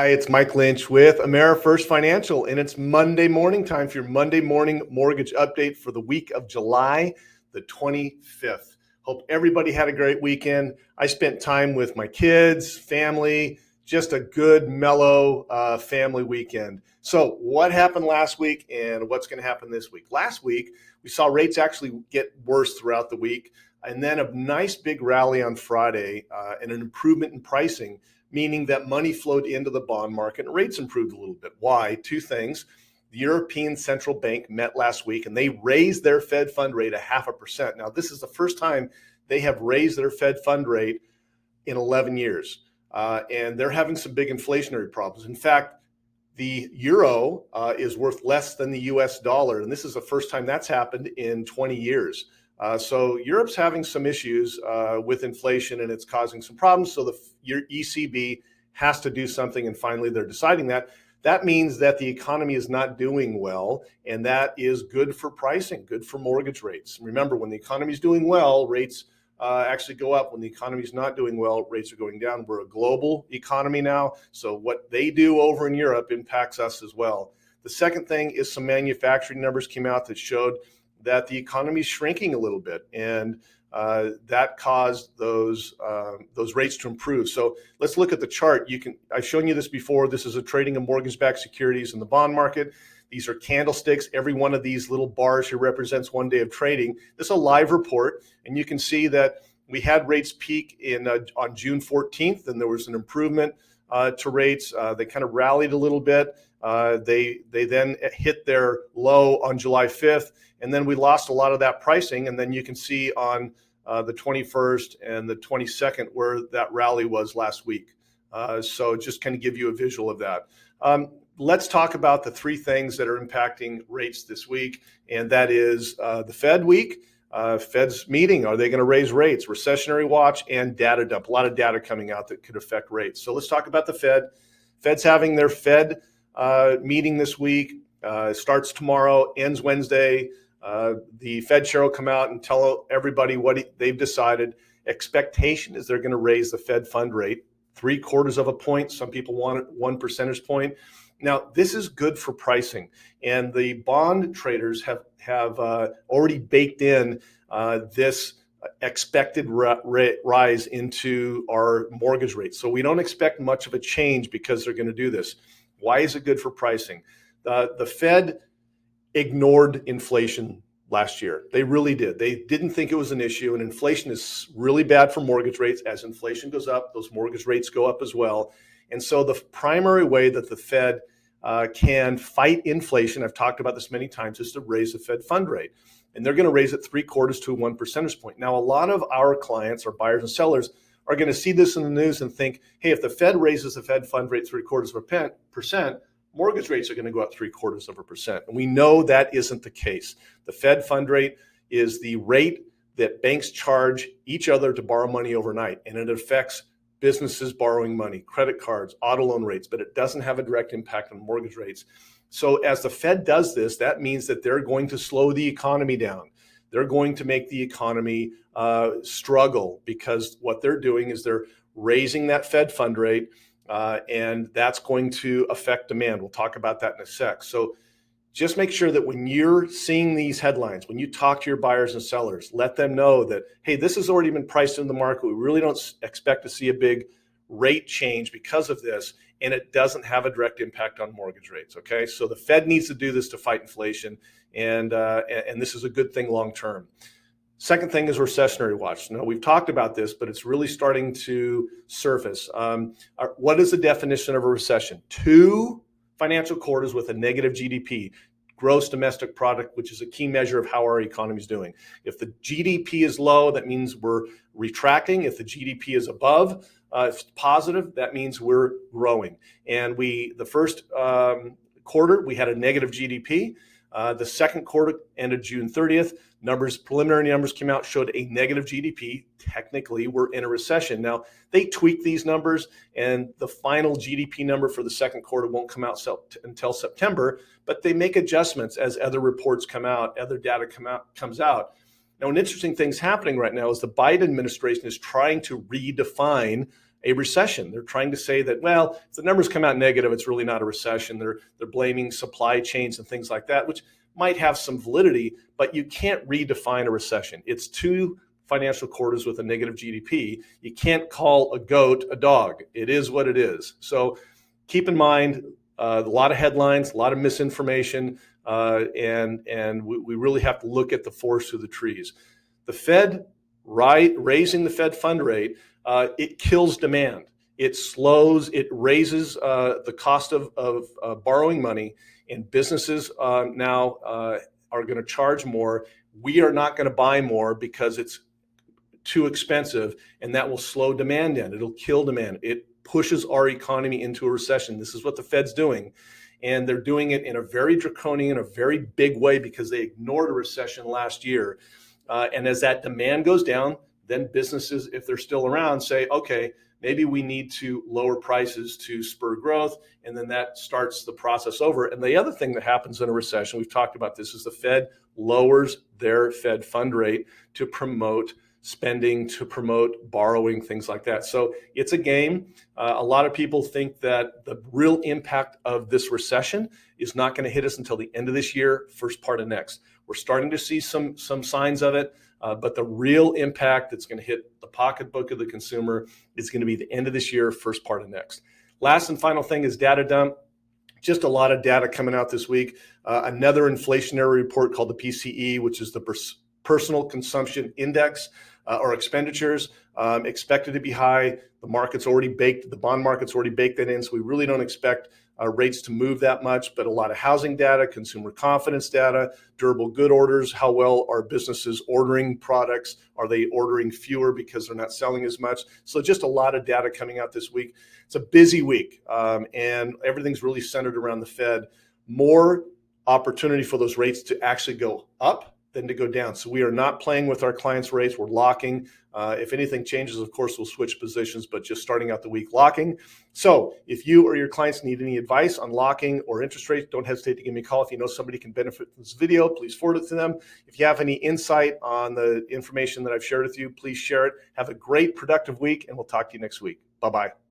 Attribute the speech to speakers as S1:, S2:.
S1: Hi, it's Mike Lynch with AmeriFirst Financial, and it's Monday morning time for your Monday morning mortgage update for the week of July the 25th. Hope everybody had a great weekend. I spent time with my kids, family, just a good, mellow family weekend. So what happened last week and what's going to happen this week? Last week, we saw rates actually get worse throughout the week, and then a nice big rally on Friday and an improvement in pricing, meaning that money flowed into the bond market and rates improved a little bit. Why? Two things. The European Central Bank met last week and they raised their Fed fund rate 0.5%. Now, this is the first time they have raised their Fed fund rate in 11 years. And they're having some big inflationary problems. In fact, the euro is worth less than the US dollar. And this is the first time that's happened in 20 years. So Europe's having some issues with inflation and it's causing some problems. So your ECB has to do something, and finally they're deciding that. That means that the economy is not doing well, and that is good for pricing, good for mortgage rates. Remember, when the economy is doing well, rates actually go up. When the economy is not doing well, rates are going down. We're a global economy now, so what they do over in Europe impacts us as well. The second thing is some manufacturing numbers came out that showed that the economy is shrinking a little bit, and that caused those rates to improve. So let's look at the chart. I've shown you this before. This is a trading of mortgage-backed securities in the bond market. These are candlesticks. Every one of these little bars here represents one day of trading. This is a live report, and you can see that we had rates peak on June 14th, and there was an improvement to rates. They kind of rallied a little bit. They then hit their low on July 5th, and then we lost a lot of that pricing. And then you can see on the 21st and the 22nd where that rally was last week. So just kind of give you a visual of that. Let's talk about the three things that are impacting rates this week, and that is the Fed week. Fed's meeting, are they going to raise rates? Recessionary watch and data dump. A lot of data coming out that could affect rates. So let's talk about the Fed. Fed's having their Fed meeting this week. Starts tomorrow, ends Wednesday. The Fed chair will come out and tell everybody what they've decided. Expectation is they're going to raise the Fed fund rate 0.75 of a point. Some people want it 1 percentage point. Now, this is good for pricing, and the bond traders have already baked in this expected rise into our mortgage rates. So we don't expect much of a change because they're going to do this. Why is it good for pricing? The Fed ignored inflation last year. They really did. They didn't think it was an issue, and inflation is really bad for mortgage rates. As inflation goes up, those mortgage rates go up as well. And so the primary way that the Fed can fight inflation, I've talked about this many times, is to raise the Fed fund rate. And they're going to raise it 0.75 to 1 percentage point. Now, a lot of our clients, our buyers and sellers, are going to see this in the news and think, hey, if the Fed raises the Fed fund rate 0.75%, mortgage rates are going to go up 0.75%. And we know that isn't the case. The Fed fund rate is the rate that banks charge each other to borrow money overnight, and it affects businesses borrowing money, credit cards, auto loan rates, but it doesn't have a direct impact on mortgage rates. So as the Fed does this, that means that they're going to slow the economy down. They're going to make the economy struggle, because what they're doing is they're raising that Fed fund rate, and that's going to affect demand. We'll talk about that in a sec. So just make sure that when you're seeing these headlines, when you talk to your buyers and sellers, let them know that, hey, this has already been priced in the market. We really don't expect to see a big rate change because of this, and it doesn't have a direct impact on mortgage rates, okay? So the Fed needs to do this to fight inflation, and this is a good thing long term. Second thing is recessionary watch. Now, we've talked about this, but it's really starting to surface. What is the definition of a recession? 2 financial quarters with a negative GDP, gross domestic product, which is a key measure of how our economy is doing. If the GDP is low, that means we're retracting. If the GDP is above, if it's positive, that means we're growing. And the first quarter, we had a negative GDP. The second quarter ended June 30th. Preliminary numbers came out, showed a negative GDP. Technically, we're in a recession. Now, they tweak these numbers, and the final GDP number for the second quarter won't come out until September, but they make adjustments as other reports come out, other data comes out. Now, an interesting thing's happening right now is the Biden administration is trying to redefine a recession. They're trying to say that, well, if the numbers come out negative, it's really not a recession. They're blaming supply chains and things like that, which might have some validity, but you can't redefine a recession. It's two financial quarters with a negative GDP. You can't call a goat a dog. It is what it is. So keep in mind, a lot of headlines, a lot of misinformation, and we really have to look at the forest through the trees. The Fed raising the Fed fund rate, it kills demand. It slows, it raises the cost of borrowing money, and businesses now are going to charge more. We are not going to buy more because it's too expensive, and that will slow demand in. It'll kill demand. It pushes our economy into a recession. This is what the Fed's doing. And they're doing it in a very draconian, a very big way because they ignored a recession last year. And as that demand goes down, then businesses, if they're still around, say, okay, maybe we need to lower prices to spur growth. And then that starts the process over. And the other thing that happens in a recession, we've talked about this, is the Fed lowers their Fed fund rate to promote spending, to promote borrowing, things like that. So it's a game. A lot of people think that the real impact of this recession is not going to hit us until the end of this year, first part of next. We're starting to see some signs of it, but the real impact that's going to hit the pocketbook of the consumer is going to be the end of this year, first part of next. Last and final thing is data dump. Just a lot of data coming out this week. Another inflationary report called the PCE, which is the Personal Consumption Index, or expenditures, expected to be high. The market's already baked, the bond market's already baked that in, so we really don't expect rates to move that much, but a lot of housing data, consumer confidence data, durable good orders, how well are businesses ordering products? Are they ordering fewer because they're not selling as much? So just a lot of data coming out this week. It's a busy week, and everything's really centered around the Fed. More opportunity for those rates to actually go up than to go down. So we are not playing with our clients' rates. We're locking. If anything changes, of course, we'll switch positions, but just starting out the week locking. So if you or your clients need any advice on locking or interest rates, don't hesitate to give me a call. If you know somebody can benefit from this video, please forward it to them. If you have any insight on the information that I've shared with you, please share it. Have a great, productive week, and we'll talk to you next week. Bye-bye.